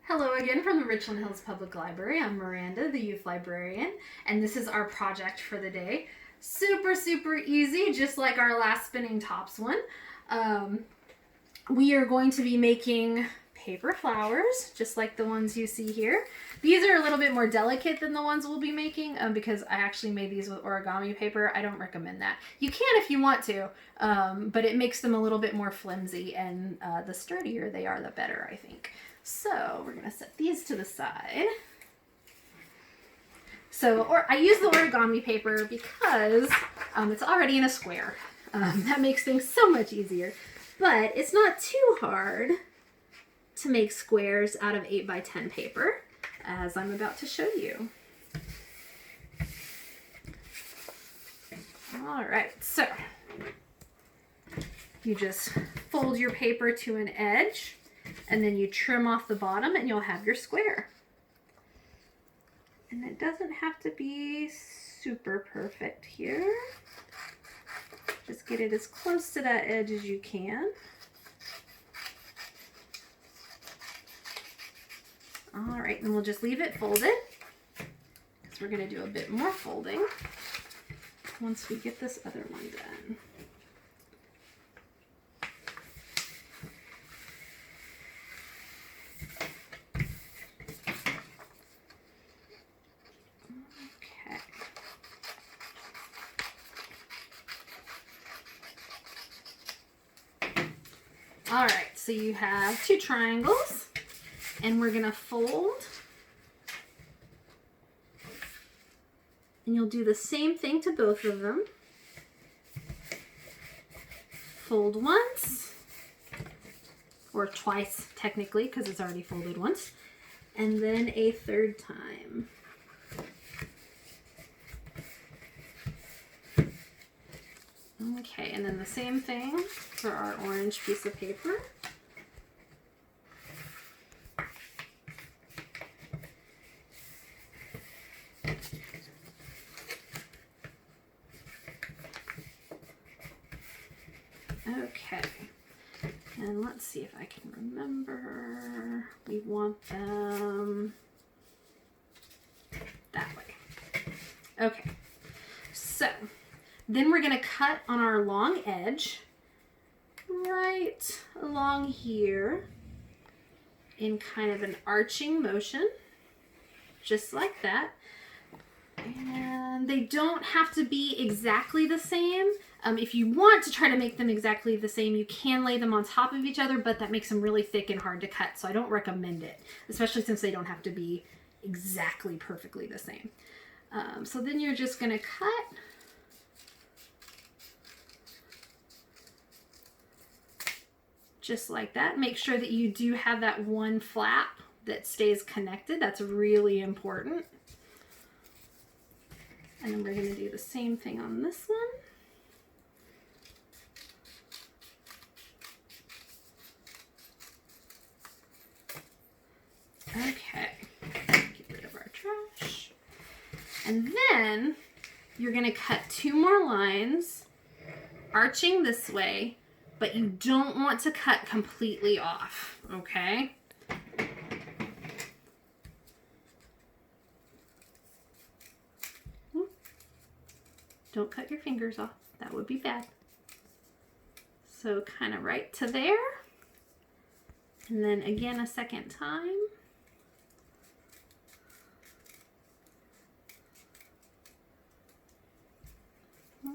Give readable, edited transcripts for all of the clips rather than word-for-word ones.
Hello again from the Richland Hills Public Library. I'm Miranda, the youth librarian, and this is our project for the day. Super, super easy, just like our last spinning tops one. We are going to be making paper flowers, just like the ones you see here. These are a little bit more delicate than the ones we'll be making because I actually made these with origami paper. I don't recommend that. You can if you want to, but it makes them a little bit more flimsy, and the sturdier they are, the better, I think. So we're going to set these to the side. So I use the origami paper because it's already in a square. That makes things so much easier. But it's not too hard to make squares out of 8x10 paper, as I'm about to show you. All right, so you just fold your paper to an edge, and then you trim off the bottom and you'll have your square. And it doesn't have to be super perfect here. Just get it as close to that edge as you can. All right, and we'll just leave it folded because we're going to do a bit more folding once we get this other one done. All right, so you have two triangles, and we're gonna fold, and you'll do the same thing to both of them. Fold once, or twice technically, because it's already folded once, and then a third time. Okay, and then the same thing for our orange piece of paper. Okay, and let's see if I can remember. We want them that way. Okay, so then we're going to cut on our long edge right along here in kind of an arching motion, just like that. And they don't have to be exactly the same. If you want to try to make them exactly the same, you can lay them on top of each other, but that makes them really thick and hard to cut, so I don't recommend it, especially since they don't have to be exactly perfectly the same. So then you're just going to cut just like that. Make sure that you do have that one flap that stays connected. That's really important. And then we're going to do the same thing on this one. Okay, get rid of our trash. And then you're going to cut two more lines, arching this way, but you don't want to cut completely off, okay? Don't cut your fingers off. That would be bad. So kind of right to there. And then again a second time.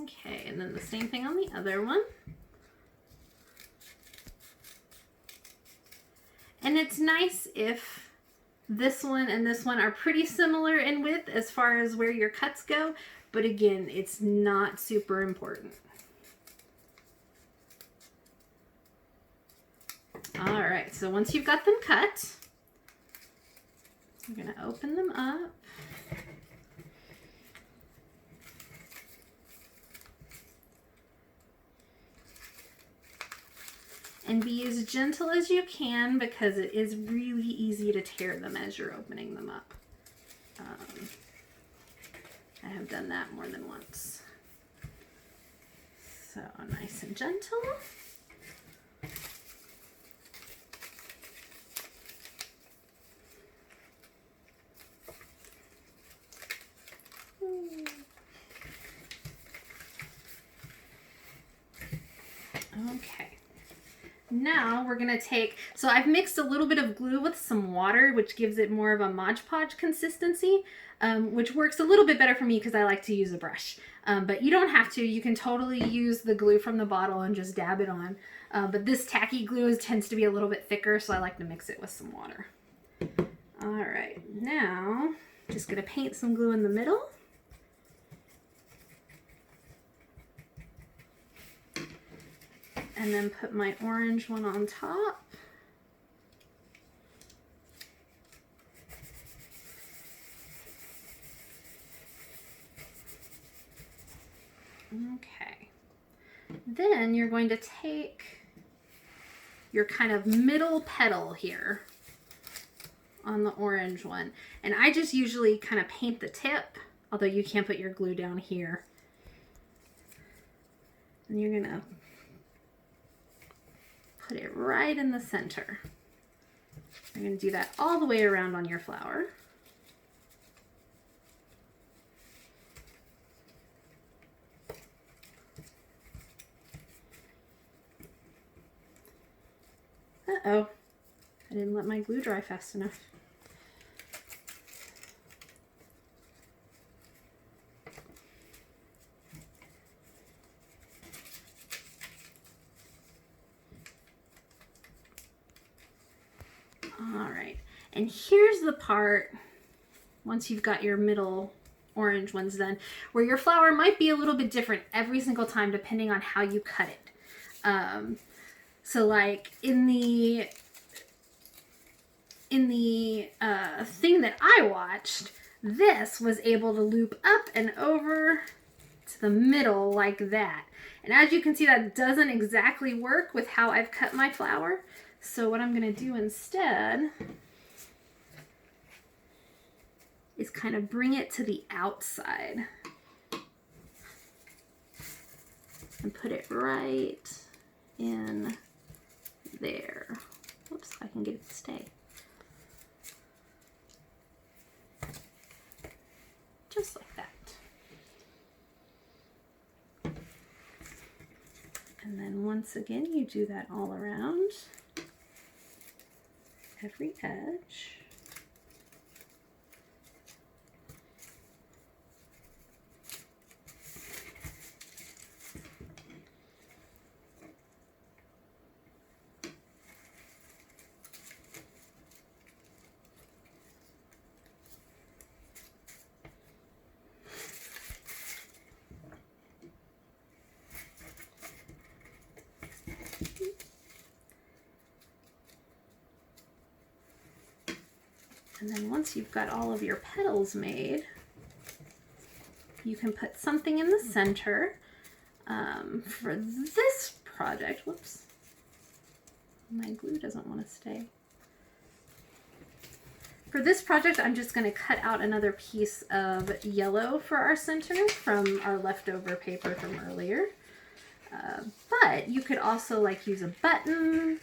Okay, and then the same thing on the other one. And it's nice if this one and this one are pretty similar in width as far as where your cuts go, but again, it's not super important. All right, so once you've got them cut, I'm gonna open them up. And be as gentle as you can because it is really easy to tear them as you're opening them up. I have done that more than once. So nice and gentle. Okay. Now we're going to take, so I've mixed a little bit of glue with some water, which gives it more of a Mod Podge consistency, which works a little bit better for me because I like to use a brush. But you don't have to. You can totally use the glue from the bottle and just dab it on. But this tacky glue tends to be a little bit thicker, so I like to mix it with some water. All right, now just going to paint some glue in the middle. And then put my orange one on top. Okay. Then you're going to take your kind of middle petal here on the orange one. And I just usually kind of paint the tip, although you can put your glue down here. And you're going to put it right in the center. You're going to do that all the way around on your flower. Uh-oh, I didn't let my glue dry fast enough. All right, and here's the part, once you've got your middle orange ones done, where your flower might be a little bit different every single time depending on how you cut it. So like in the thing that I watched, this was able to loop up and over to the middle like that. And as you can see, that doesn't exactly work with how I've cut my flower. So what I'm going to do instead is kind of bring it to the outside and put it right in there. Whoops, I can get it to stay. Just like that. And then once again, you do that all around every edge. And then once you've got all of your petals made, you can put something in the center. For this project, whoops, my glue doesn't want to stay. For this project, I'm just going to cut out another piece of yellow for our center from our leftover paper from earlier. But you could also like use a button,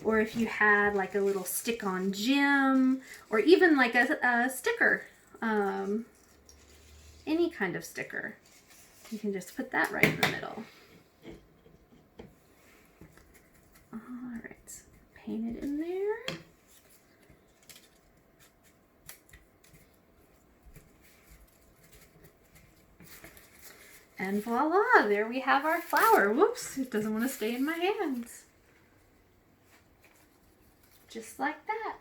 or if you had like a little stick-on gem, or even like a sticker, any kind of sticker. You can just put that right in the middle. All right, paint it in there. And voila, there we have our flower. Whoops, it doesn't want to stay in my hands. Just like that.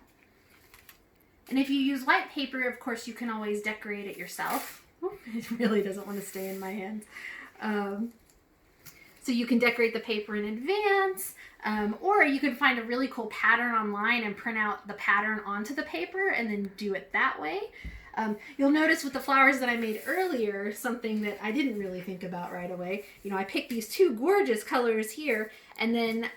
And if you use white paper, of course, you can always decorate it yourself. It really doesn't want to stay in my hands. So you can decorate the paper in advance, or you can find a really cool pattern online and print out the pattern onto the paper and then do it that way. You'll notice with the flowers that I made earlier, something that I didn't really think about right away. You know, I picked these two gorgeous colors here, and then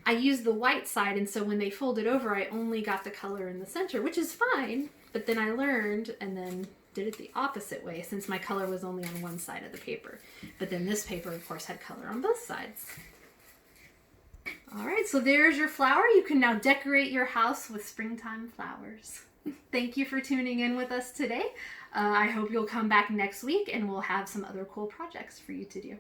I used the white side, and so when they folded over, I only got the color in the center, which is fine, but then I learned and then did it the opposite way since my color was only on one side of the paper. But then this paper, of course, had color on both sides. All right, so there's your flower. You can now decorate your house with springtime flowers. Thank you for tuning in with us today. I hope you'll come back next week and we'll have some other cool projects for you to do.